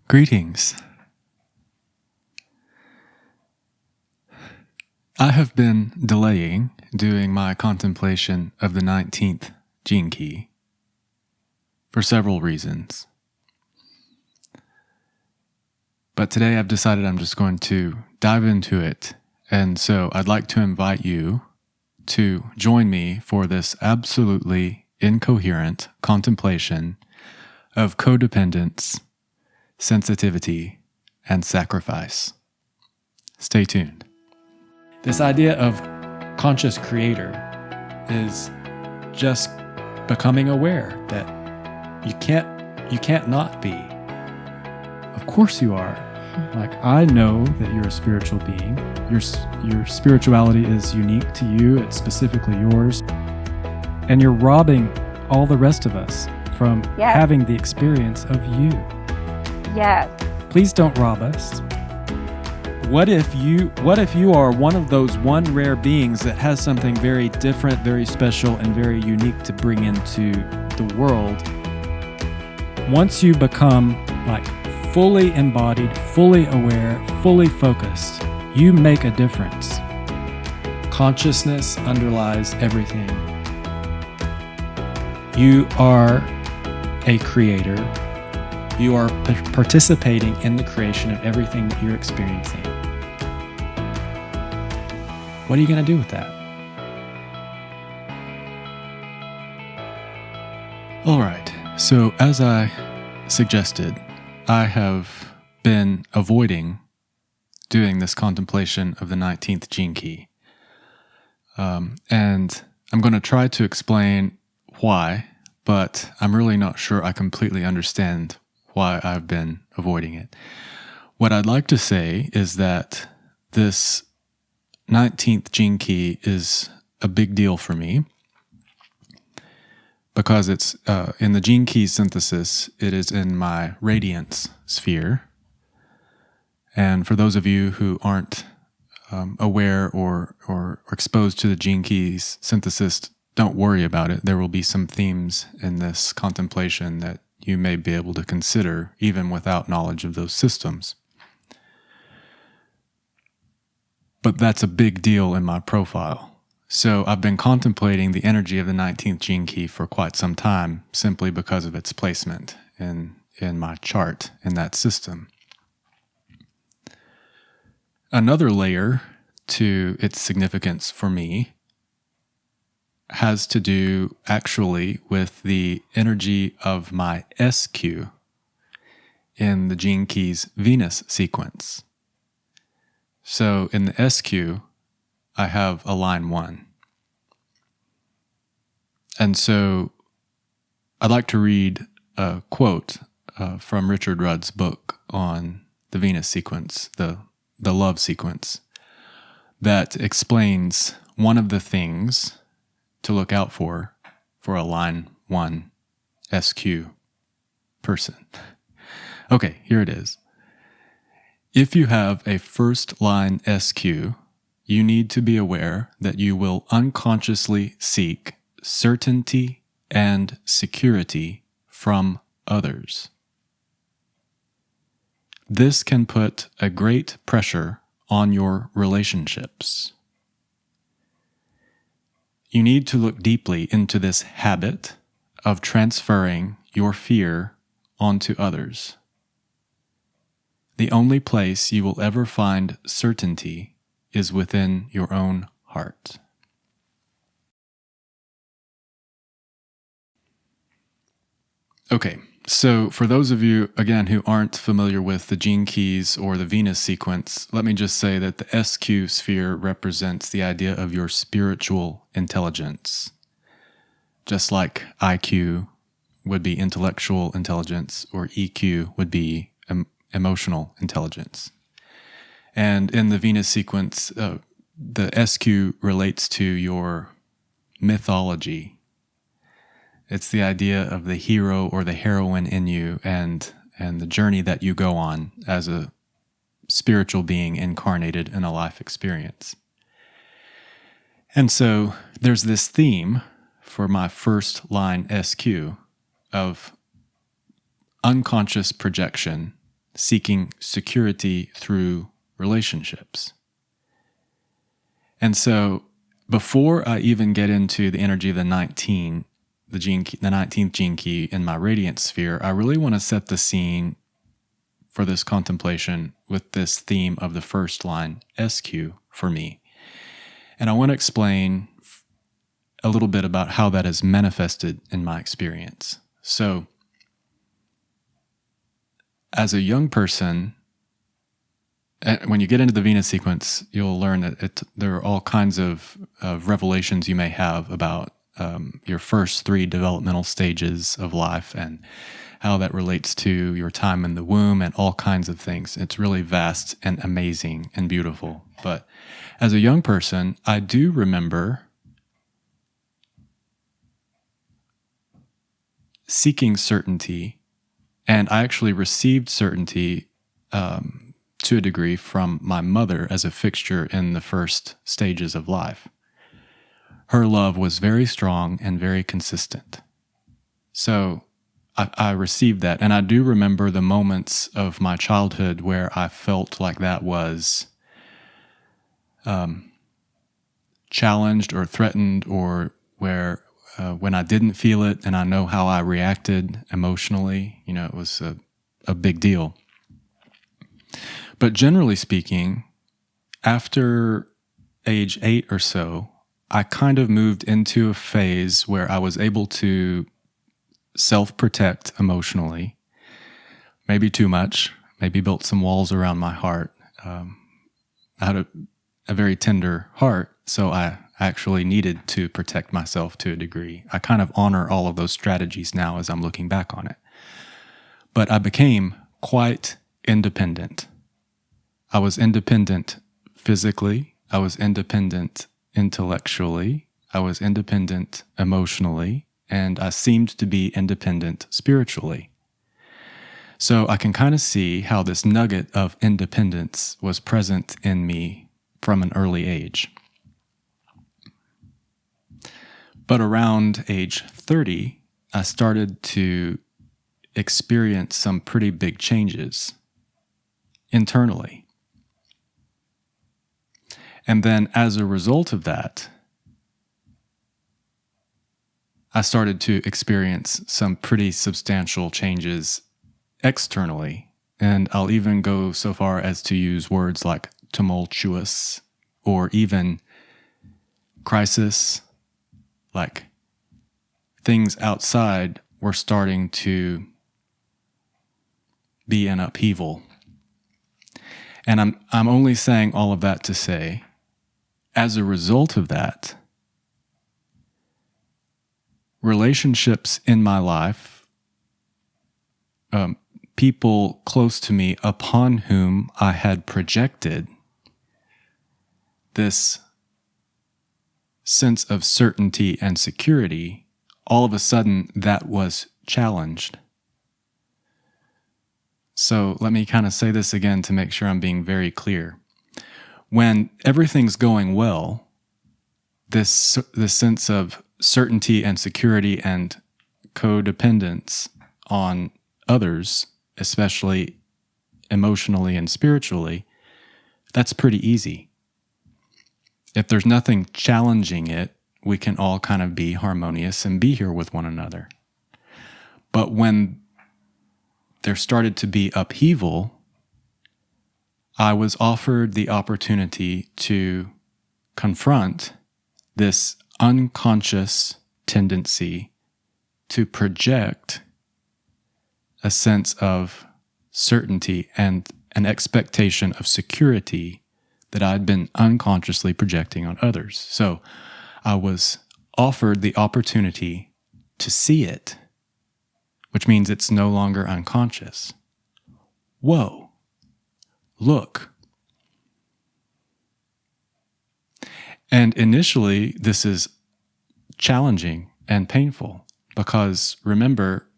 Greetings. I have been delaying doing my contemplation of the 19th gene key for several reasons. But today I've decided I'm just going to dive into it, and so I'd like to invite you to join me for this absolutely incoherent contemplation of codependence, sensitivity, and sacrifice. Stay tuned. This idea of conscious creator is just becoming aware that you can't not be. Of course you are. Like, I know that you're a spiritual being. Your spirituality is unique to you. It's specifically yours. And you're robbing all the rest of us from having the experience of you. Yes. Please don't rob us. What if you are one of those one rare beings that has something very different, very special, and very unique to bring into the world? Once you become fully embodied, fully aware, fully focused, you make a difference. Consciousness underlies everything. You are a creator. You are participating in the creation of everything that you're experiencing. What are you going to do with that? All right, so as I suggested, I have been avoiding doing this contemplation of the 19th gene key. And I'm going to try to explain why, but I'm really not sure I completely understand why I've been avoiding it. What I'd like to say is that this 19th gene key is a big deal for me because it's in the gene key synthesis, it is in my radiance sphere. And for those of you who aren't aware or exposed to the gene keys synthesis, don't worry about it. There will be some themes in this contemplation that you may be able to consider even without knowledge of those systems. But that's a big deal in my profile. So I've been contemplating the energy of the 19th gene key for quite some time, simply because of its placement in my chart in that system. Another layer to its significance for me has to do actually with the energy of my SQ in the gene key's Venus sequence. So in the SQ, I have a line 1. And so I'd like to read a quote from Richard Rudd's book on the Venus sequence, the love sequence, that explains one of the things to look out for a line 1 SQ person. Okay, here it is. If you have a first line SQ, you need to be aware that you will unconsciously seek certainty and security from others. This can put a great pressure on your relationships. You need to look deeply into this habit of transferring your fear onto others. The only place you will ever find certainty is within your own heart. Okay, so for those of you, again, who aren't familiar with the gene keys or the Venus sequence, let me just say that the SQ sphere represents the idea of your spiritual intelligence. Just like IQ would be intellectual intelligence, or EQ would be emotional intelligence. And in the Venus sequence, the SQ relates to your mythology. It's the idea of the hero or the heroine in you and the journey that you go on as a spiritual being incarnated in a life experience. And so there's this theme for my first line SQ of unconscious projection seeking security through relationships. And so before I even get into the energy of the 19th gene key in my radiant sphere, I really want to set the scene for this contemplation with this theme of the first line, SQ, for me. And I want to explain a little bit about how that is manifested in my experience. So, as a young person, when you get into the Venus sequence, you'll learn that there are all kinds of revelations you may have about your first 3 developmental stages of life and how that relates to your time in the womb and all kinds of things. It's really vast and amazing and beautiful. But as a young person, I do remember seeking certainty, and I actually received certainty to a degree from my mother as a fixture in the first stages of life. Her love was very strong and very consistent. So I received that, and I do remember the moments of my childhood where I felt like that was challenged or threatened, or where when I didn't feel it, and I know how I reacted emotionally, it was a big deal. But generally speaking, after age 8 or so, I kind of moved into a phase where I was able to self-protect emotionally, maybe too much, maybe built some walls around my heart. I had a very tender heart, so I actually needed to protect myself to a degree. I kind of honor all of those strategies now as I'm looking back on it. But I became quite independent. I was independent physically, I was independent intellectually, I was independent emotionally, and I seemed to be independent spiritually. So I can kind of see how this nugget of independence was present in me from an early age. But around age 30, I started to experience some pretty big changes internally. And then as a result of that, I started to experience some pretty substantial changes externally. And I'll even go so far as to use words like tumultuous or even crisis, like things outside were starting to be in upheaval. And I'm only saying all of that to say, as a result of that, relationships in my life, people close to me upon whom I had projected this sense of certainty and security, all of a sudden that was challenged. So let me kind of say this again to make sure I'm being very clear. When everything's going well, this sense of certainty and security and codependence on others, especially emotionally and spiritually, that's pretty easy. If there's nothing challenging it, we can all kind of be harmonious and be here with one another. But when there started to be upheaval, I was offered the opportunity to confront this unconscious tendency to project a sense of certainty and an expectation of security that I'd been unconsciously projecting on others. So I was offered the opportunity to see it, which means it's no longer unconscious. Whoa. Look. And initially, this is challenging and painful because, remember,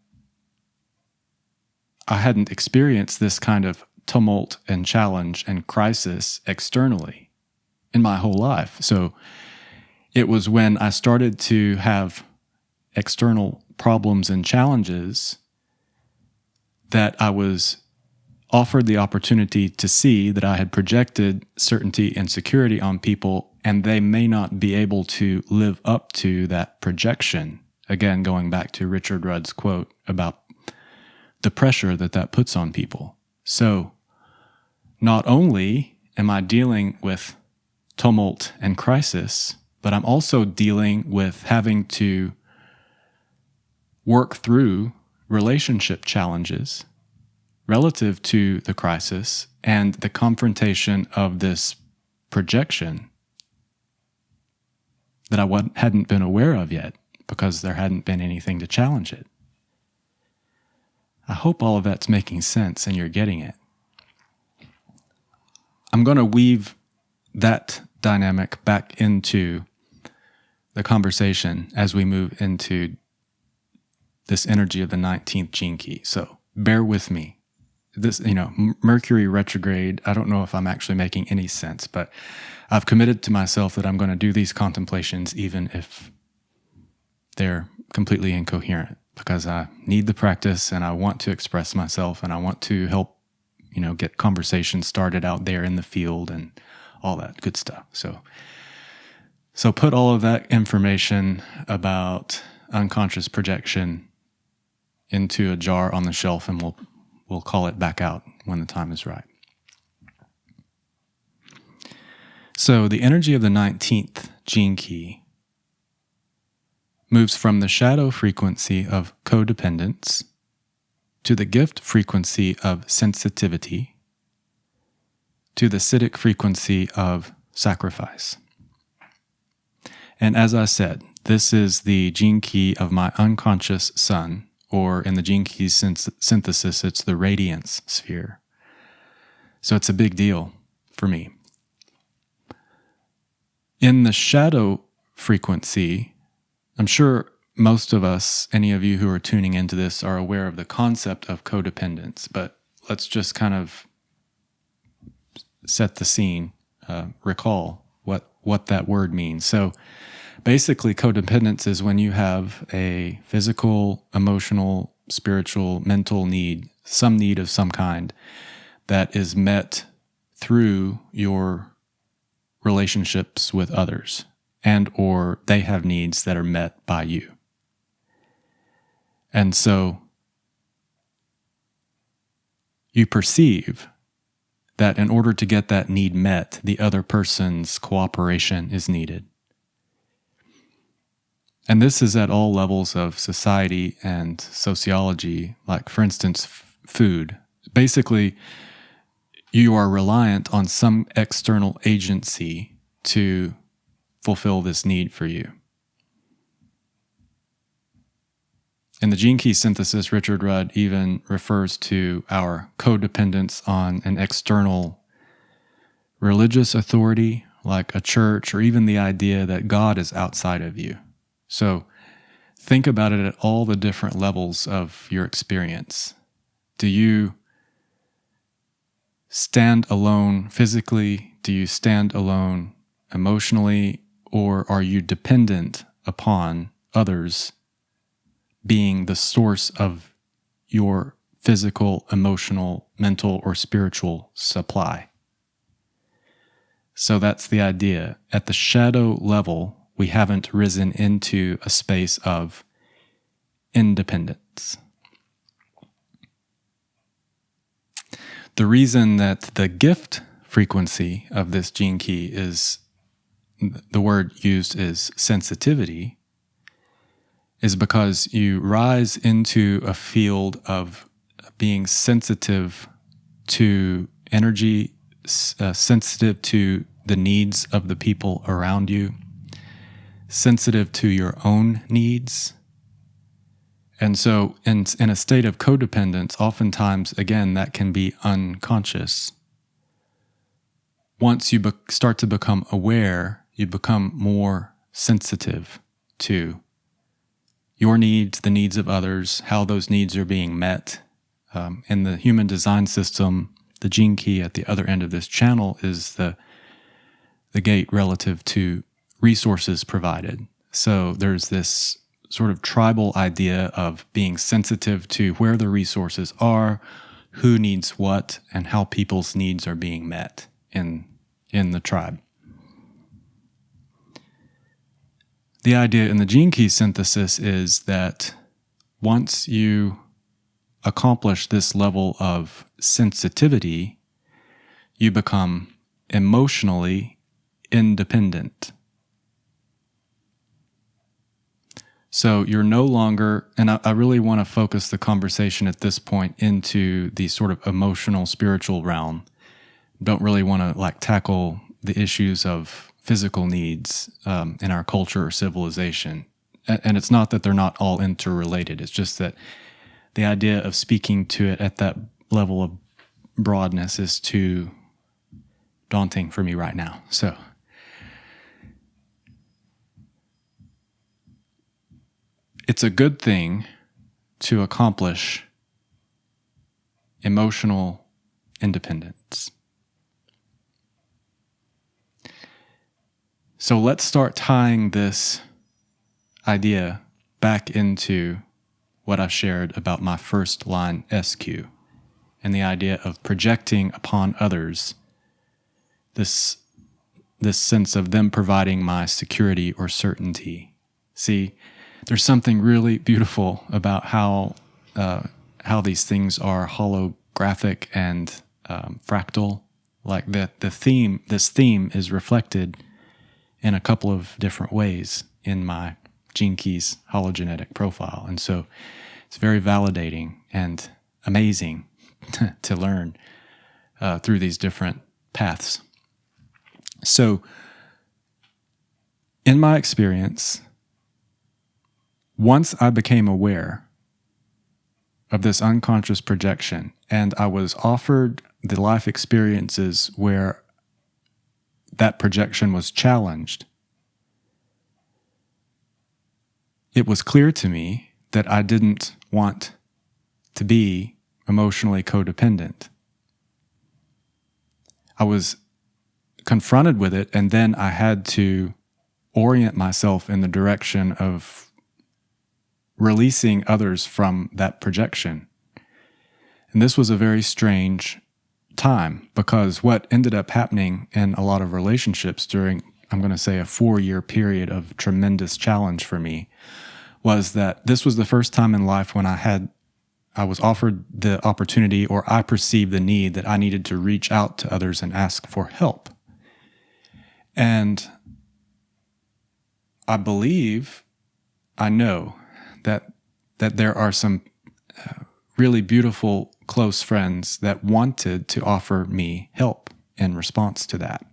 I hadn't experienced this kind of tumult and challenge and crisis externally in my whole life. So it was when I started to have external problems and challenges that I was offered the opportunity to see that I had projected certainty and security on people, and they may not be able to live up to that projection. Again, going back to Richard Rudd's quote about the pressure that puts on people. So not only am I dealing with tumult and crisis, but I'm also dealing with having to work through relationship challenges relative to the crisis and the confrontation of this projection that I hadn't been aware of yet because there hadn't been anything to challenge it. I hope all of that's making sense and you're getting it. I'm going to weave that dynamic back into the conversation as we move into this energy of the 19th gene key. So bear with me. This, Mercury retrograde, I don't know if I'm actually making any sense, but I've committed to myself that I'm going to do these contemplations even if they're completely incoherent, because I need the practice and I want to express myself and I want to help, get conversations started out there in the field and all that good stuff. So put all of that information about unconscious projection into a jar on the shelf and we'll call it back out when the time is right. So the energy of the 19th gene key moves from the shadow frequency of codependence to the gift frequency of sensitivity to the Siddhic frequency of sacrifice. And as I said, this is the gene key of my unconscious sun, or in the gene key synthesis, it's the radiance sphere. So it's a big deal for me. In the shadow frequency, I'm sure most of us, any of you who are tuning into this, are aware of the concept of codependence, but let's just kind of set the scene, recall what that word means. So basically, codependence is when you have a physical, emotional, spiritual, mental need, some need of some kind that is met through your relationships with others, and or they have needs that are met by you. And so you perceive that in order to get that need met, the other person's cooperation is needed. And this is at all levels of society and sociology, like, for instance, food. Basically, you are reliant on some external agency to fulfill this need for you. In the Gene Key synthesis, Richard Rudd even refers to our codependence on an external religious authority, like a church, or even the idea that God is outside of you. So think about it at all the different levels of your experience. Do you stand alone physically? Do you stand alone emotionally? Or are you dependent upon others being the source of your physical, emotional, mental, or spiritual supply? So that's the idea. At the shadow level, we haven't risen into a space of independence. The reason that the gift frequency of this gene key is, the word used is sensitivity, is because you rise into a field of being sensitive to energy, sensitive to the needs of the people around you, sensitive to your own needs. And so in a state of codependence, oftentimes, again, that can be unconscious. Once you start to become aware, you become more sensitive to your needs, the needs of others, how those needs are being met. In the human design system, the gene key at the other end of this channel is the gate relative to resources provided. So there's this sort of tribal idea of being sensitive to where the resources are, who needs what and how people's needs are being met in the tribe. The idea in the gene key synthesis is that once you accomplish this level of sensitivity, you become emotionally independent. So you're no longer, and I really want to focus the conversation at this point into the sort of emotional, spiritual realm. Don't really want to tackle the issues of physical needs in our culture or civilization. And it's not that they're not all interrelated. It's just that the idea of speaking to it at that level of broadness is too daunting for me right now. So it's a good thing to accomplish emotional independence. So let's start tying this idea back into what I've shared about my first line SQ and the idea of projecting upon others this sense of them providing my security or certainty. See, there's something really beautiful about how these things are holographic and fractal. Like this theme is reflected in a couple of different ways in my Gene Keys hologenetic profile. And so it's very validating and amazing to learn through these different paths. So in my experience, once I became aware of this unconscious projection and I was offered the life experiences where that projection was challenged, it was clear to me that I didn't want to be emotionally codependent. I was confronted with it, and then I had to orient myself in the direction of releasing others from that projection. And this was a very strange time, because what ended up happening in a lot of relationships during, I'm going to say, a 4-year period of tremendous challenge for me, was that this was the first time in life when I was offered the opportunity, or I perceived the need that I needed to reach out to others and ask for help. And I know that there are some really beautiful, close friends that wanted to offer me help in response to that.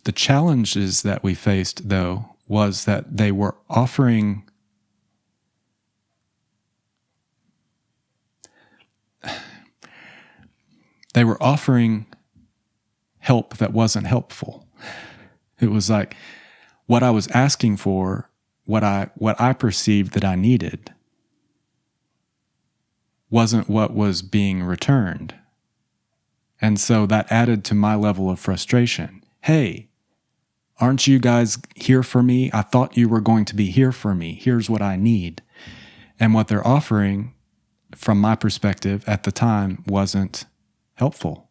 The challenges that we faced, though, was that they were offering help that wasn't helpful. It was like what I was asking for, what I perceived that I needed, wasn't what was being returned. And so that added to my level of frustration. Hey, aren't you guys here for me? I thought you were going to be here for me. Here's what I need. And what they're offering, from my perspective at the time, wasn't helpful.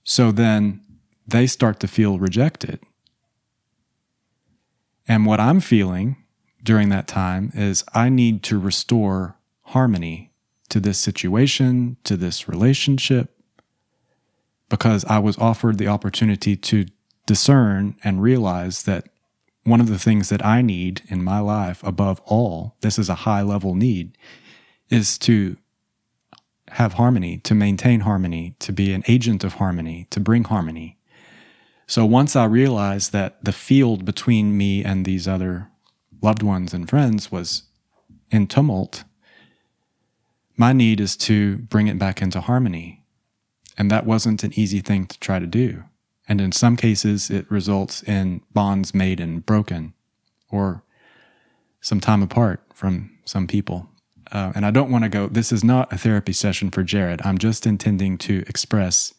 So then they start to feel rejected. And what I'm feeling during that time is I need to restore harmony to this situation, to this relationship, because I was offered the opportunity to discern and realize that one of the things that I need in my life above all, this is a high level need, is to have harmony, to maintain harmony, to be an agent of harmony, to bring harmony. So once I realized that the field between me and these other loved ones and friends was in tumult, my need is to bring it back into harmony. And that wasn't an easy thing to try to do. And in some cases, it results in bonds made and broken, or some time apart from some people. And I don't want to go, this is not a therapy session for Jared. I'm just intending to express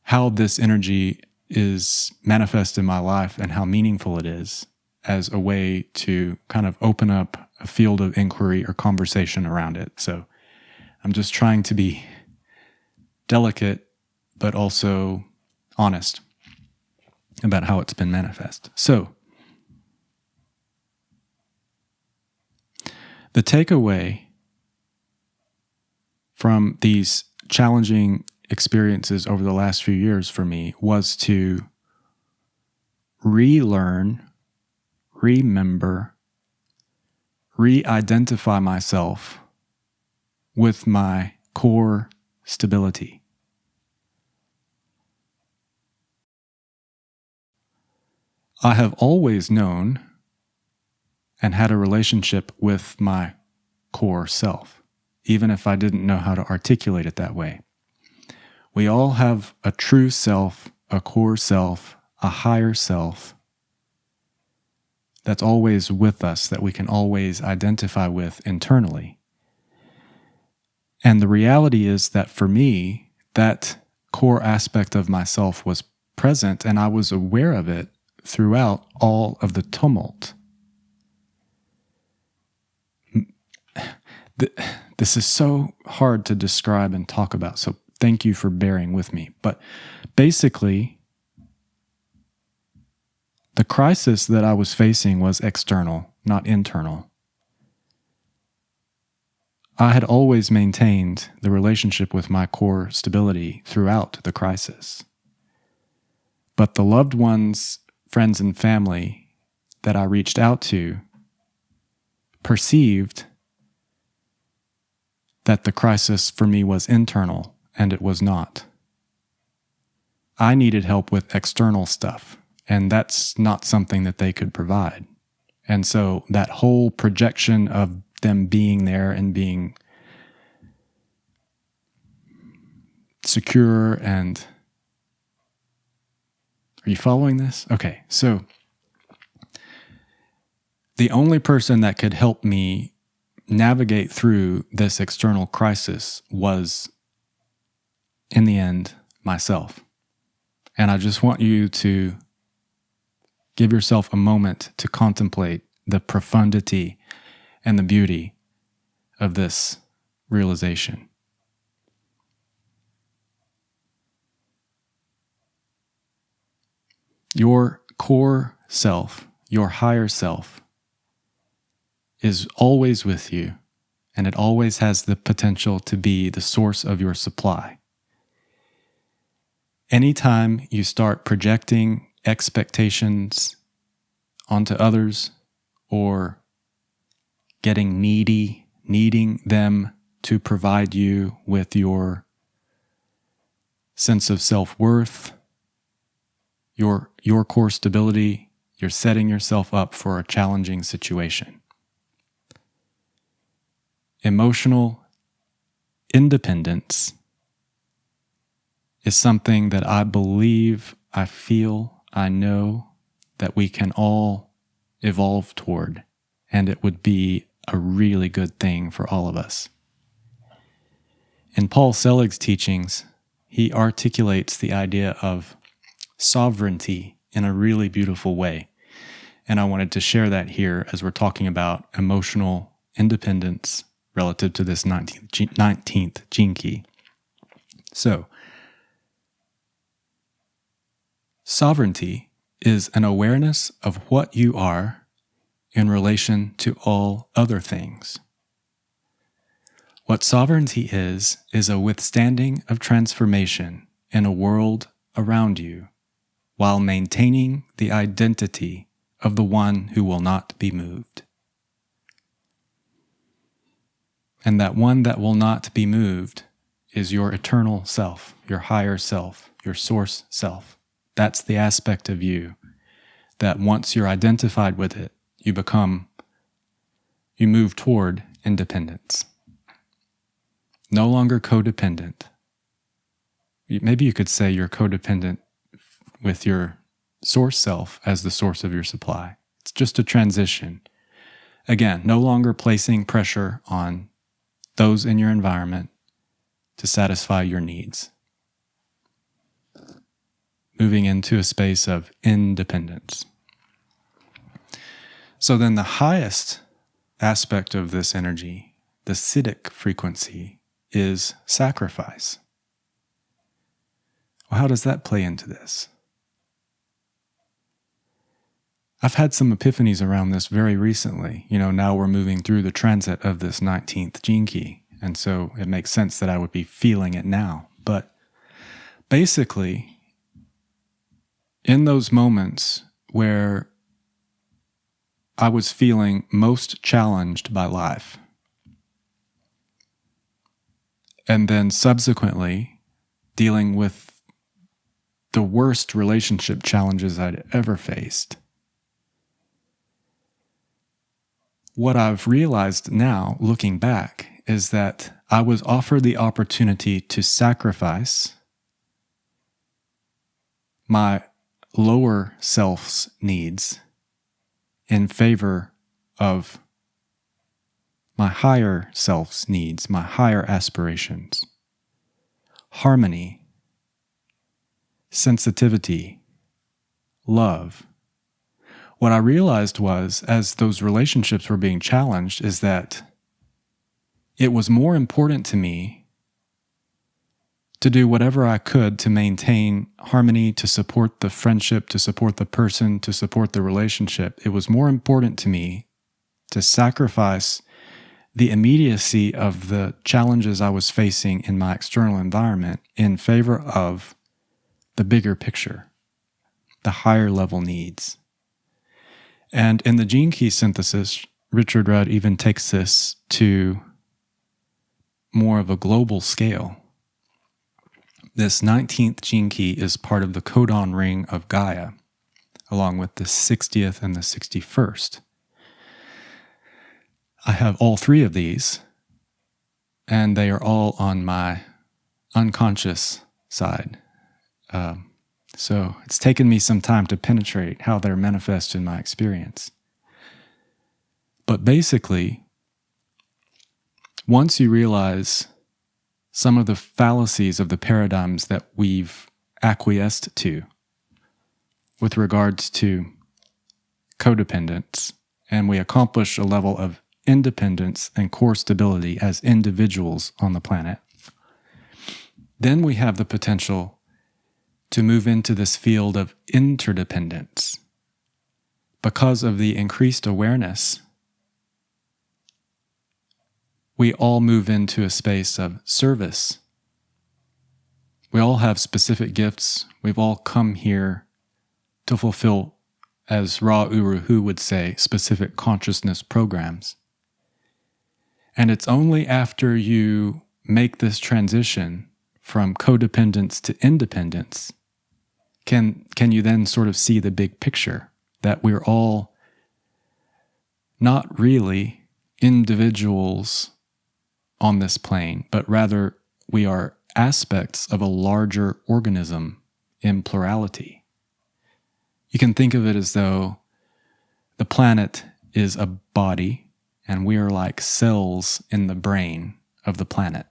how this energy is manifest in my life and how meaningful it is as a way to kind of open up a field of inquiry or conversation around it. So I'm just trying to be delicate, but also honest about how it's been manifest. So the takeaway from these challenging experiences over the last few years for me was to relearn, remember, re-identify myself with my core stability. I have always known and had a relationship with my core self, even if I didn't know how to articulate it that way. We all have a true self, a core self, a higher self that's always with us, that we can always identify with internally. And the reality is that for me, that core aspect of myself was present, and I was aware of it throughout all of the tumult. This is so hard to describe and talk about, so thank you for bearing with me. But basically, the crisis that I was facing was external, not internal. I had always maintained the relationship with my core stability throughout the crisis. But the loved ones, friends, and family that I reached out to perceived that the crisis for me was internal, and it was not. I needed help with external stuff, and that's not something that they could provide. And so that whole projection of them being there and being secure and... Are you following this? Okay, so the only person that could help me navigate through this external crisis was, in the end, myself. And I just want you to give yourself a moment to contemplate the profundity and the beauty of this realization. Your core self, your higher self, is always with you, and it always has the potential to be the source of your supply. Anytime you start projecting expectations onto others or getting needy, needing them to provide you with your sense of self-worth, your core stability, you're setting yourself up for a challenging situation. Emotional independence is something that I believe, I feel, I know that we can all evolve toward, and it would be a really good thing for all of us. In Paul Selig's teachings, he articulates the idea of sovereignty in a really beautiful way, and I wanted to share that here as we're talking about emotional independence relative to this 19th gene key. So, sovereignty is an awareness of what you are in relation to all other things. What sovereignty is a withstanding of transformation in a world around you while maintaining the identity of the one who will not be moved. And that one that will not be moved is your eternal self, your higher self, your source self. That's the aspect of you that once you're identified with it, you move toward independence. No longer codependent. Maybe you could say you're codependent with your source self as the source of your supply. It's just a transition. Again, no longer placing pressure on those in your environment to satisfy your needs. Moving into a space of independence. So then the highest aspect of this energy, the Siddhic frequency, is sacrifice. Well, how does that play into this? I've had some epiphanies around this very recently. Now we're moving through the transit of this 19th gene key, and so it makes sense that I would be feeling it now. But basically, in those moments where I was feeling most challenged by life, and then subsequently dealing with the worst relationship challenges I'd ever faced, what I've realized now, looking back, is that I was offered the opportunity to sacrifice my lower self's needs in favor of my higher self's needs, my higher aspirations, harmony, sensitivity, love. What I realized was, as those relationships were being challenged, is that it was more important to me to do whatever I could to maintain harmony, to support the friendship, to support the person, to support the relationship. It was more important to me to sacrifice the immediacy of the challenges I was facing in my external environment in favor of the bigger picture, the higher level needs. And in the gene key synthesis, Richard Rudd even takes this to more of a global scale. This 19th gene key is part of the codon ring of Gaia, along with the 60th and the 61st. I have all three of these, and they are all on my unconscious side. So it's taken me some time to penetrate how they're manifest in my experience. But basically, once you realize some of the fallacies of the paradigms that we've acquiesced to with regards to codependence, and we accomplish a level of independence and core stability as individuals on the planet, then we have the potential to move into this field of interdependence. Because of the increased awareness, we all move into a space of service. We all have specific gifts. We've all come here to fulfill, as Ra Uru Hu would say, specific consciousness programs. And it's only after you make this transition from codependence to independence can you then sort of see the big picture, that we're all not really individuals on this plane, but rather we are aspects of a larger organism in plurality. You can think of it as though the planet is a body and we are like cells in the brain of the planet.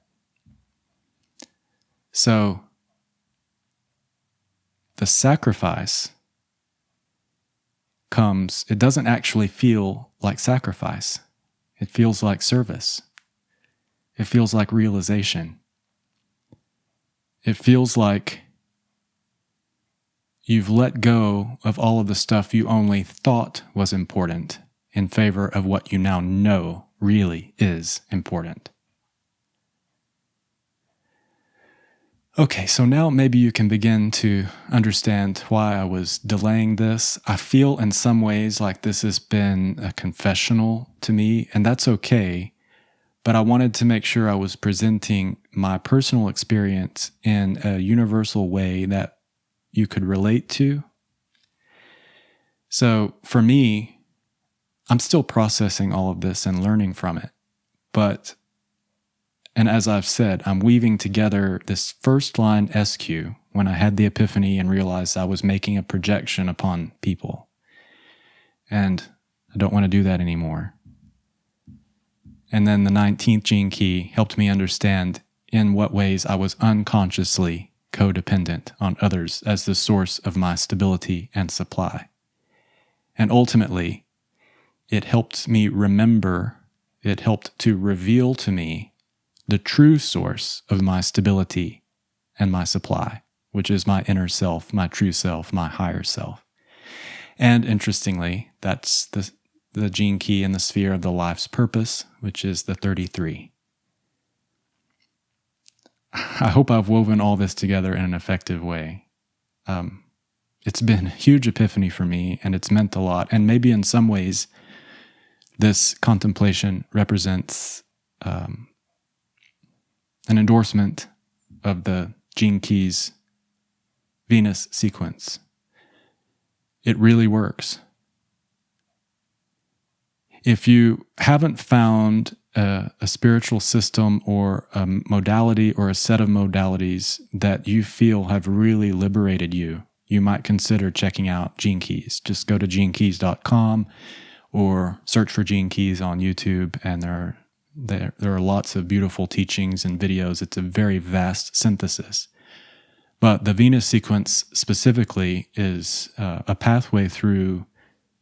So the sacrifice comes, it doesn't actually feel like sacrifice. It feels like service. It feels like realization. It feels like you've let go of all of the stuff you only thought was important in favor of what you now know really is important. Okay, so now maybe you can begin to understand why I was delaying this. I feel in some ways like this has been a confessional to me, and that's okay, but I wanted to make sure I was presenting my personal experience in a universal way that you could relate to. So for me, I'm still processing all of this and learning from it, and as I've said, I'm weaving together this first line SQ when I had the epiphany and realized I was making a projection upon people. And I don't want to do that anymore. And then the 19th gene key helped me understand in what ways I was unconsciously codependent on others as the source of my stability and supply. And ultimately, it helped me remember it helped to reveal to me the true source of my stability and my supply, which is my inner self, my true self, my higher self. And interestingly, that's the gene key in the sphere of the life's purpose, which is the 33. I hope I've woven all this together in an effective way. It's been a huge epiphany for me, and it's meant a lot. And maybe in some ways, this contemplation represents an endorsement of the gene keys Venus sequence. It really works. If you haven't found a spiritual system or a modality or a set of modalities that you feel have really liberated you, you might consider checking out Gene Keys. Just go to genekeys.com or search for Gene Keys on YouTube, and there are lots of beautiful teachings and videos. It's a very vast synthesis. But the Venus sequence specifically is a pathway through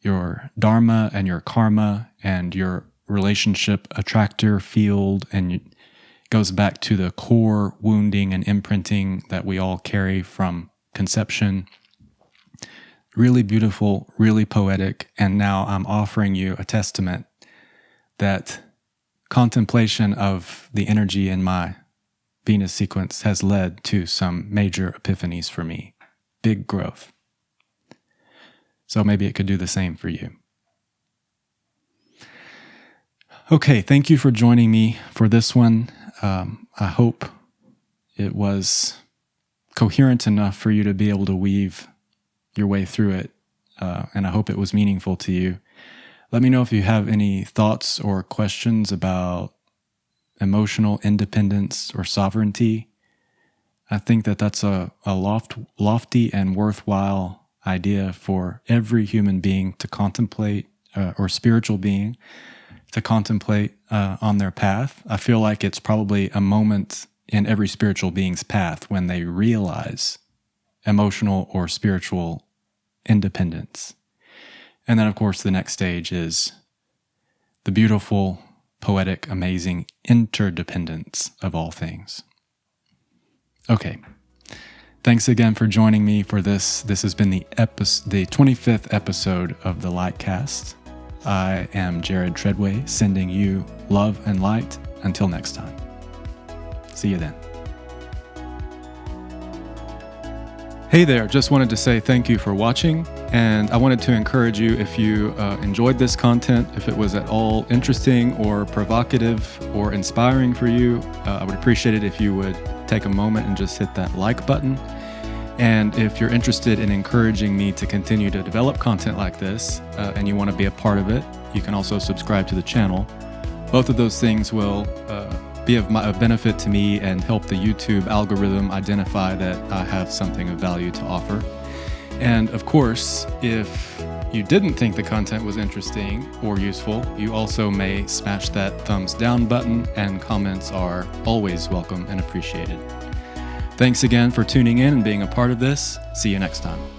your dharma and your karma and your relationship attractor field, and it goes back to the core wounding and imprinting that we all carry from conception. Really beautiful, really poetic, and now I'm offering you a testament that contemplation of the energy in my Venus sequence has led to some major epiphanies for me, big growth. So maybe it could do the same for you. Okay, thank you for joining me for this one. I hope it was coherent enough for you to be able to weave your way through it, and I hope it was meaningful to you. Let me know if you have any thoughts or questions about emotional independence or sovereignty. I think that that's a lofty and worthwhile idea for every human being to contemplate, or spiritual being to contemplate on their path. I feel like it's probably a moment in every spiritual being's path when they realize emotional or spiritual independence. And then, of course, the next stage is the beautiful, poetic, amazing interdependence of all things. Okay. Thanks again for joining me for this. This has been the 25th episode of the LightCast. I am Jared Treadway, sending you love and light. Until next time. See you then. Hey there, just wanted to say thank you for watching, and I wanted to encourage you, if you enjoyed this content, if it was at all interesting or provocative or inspiring for you, I would appreciate it if you would take a moment and just hit that like button. And if you're interested in encouraging me to continue to develop content like this, and you want to be a part of it, you can also subscribe to the channel. Both of those things will be of benefit to me and help the YouTube algorithm identify that I have something of value to offer. And of course, if you didn't think the content was interesting or useful, you also may smash that thumbs down button, and comments are always welcome and appreciated. Thanks again for tuning in and being a part of this. See you next time.